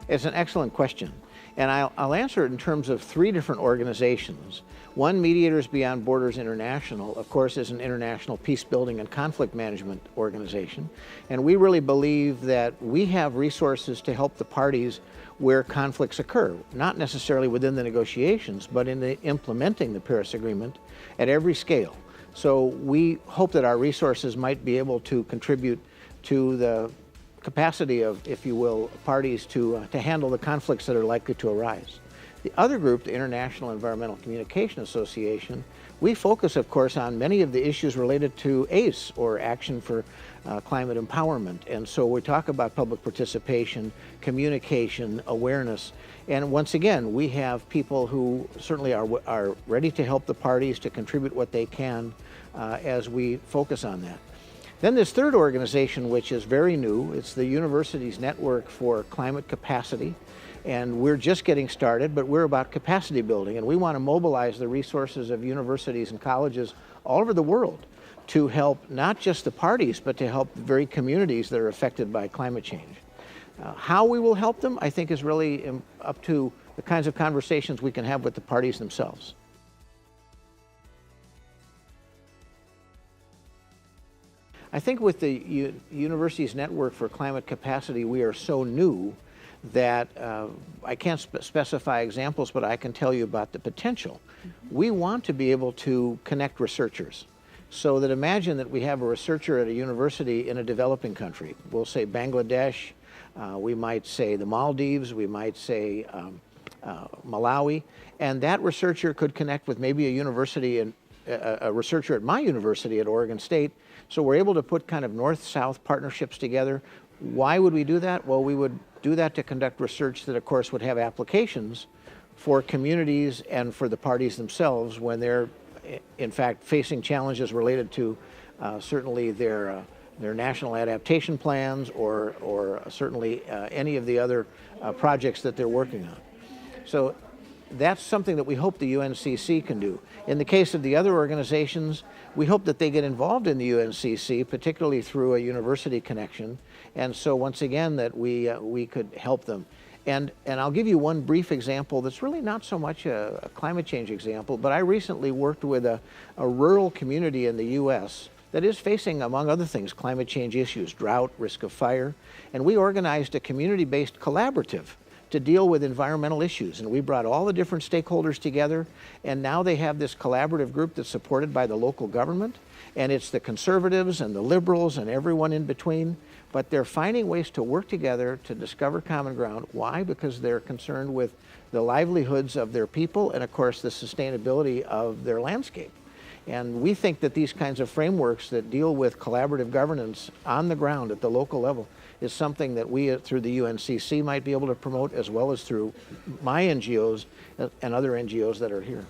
It's an excellent question. And I'll answer it in terms of three different organizations. One, Mediators Beyond Borders International, of course, is an international peace building and conflict management organization. And we really believe that we have resources to help the parties where conflicts occur, not necessarily within the negotiations, but in the implementing the Paris Agreement at every scale. So we hope that our resources might be able to contribute to the capacity of, if you will, parties to handle the conflicts that are likely to arise. The other group, the International Environmental Communication Association, we focus, of course, on many of the issues related to ACE, or Action for Climate Empowerment. And so we talk about public participation, communication, awareness. And once again, we have people who certainly are ready to help the parties to contribute what they can as we focus on that. Then this third organization, which is very new, it's the Universities Network for Climate Capacity. And we're just getting started, but we're about capacity building, and we want to mobilize the resources of universities and colleges all over the world to help not just the parties, but to help the very communities that are affected by climate change. How we will help them, I think, is really up to the kinds of conversations we can have with the parties themselves. I think with the Universities Network for Climate Capacity, we are so new that I can't specify examples, but I can tell you about the potential. We want to be able to connect researchers. So that imagine that we have a researcher at a university in a developing country. We'll say Bangladesh, we might say the Maldives, we might say Malawi, and that researcher could connect with maybe a university and a researcher at my university at Oregon State. So we're able to put kind of north-south partnerships together. Why would we do that? Well, we would do that to conduct research that, of course, would have applications for communities and for the parties themselves when they're, in fact, facing challenges related to certainly their national adaptation plans or certainly any of the other projects that they're working on. So that's something that we hope the UNCC can do. In the case of the other organizations, we hope that they get involved in the UNCC, particularly through a university connection. And so once again, that we could help them. And I'll give you one brief example that's really not so much a climate change example, but I recently worked with a rural community in the U.S. that is facing, among other things, climate change issues, drought, risk of fire. And we organized a community-based collaborative to deal with environmental issues. And we brought all the different stakeholders together, and now they have this collaborative group that's supported by the local government, and it's the conservatives and the liberals and everyone in between, but they're finding ways to work together to discover common ground. Why? Because they're concerned with the livelihoods of their people and, of course, the sustainability of their landscape. And we think that these kinds of frameworks that deal with collaborative governance on the ground at the local level is something that we, through the UNCC, might be able to promote, as well as through my NGOs and other NGOs that are here.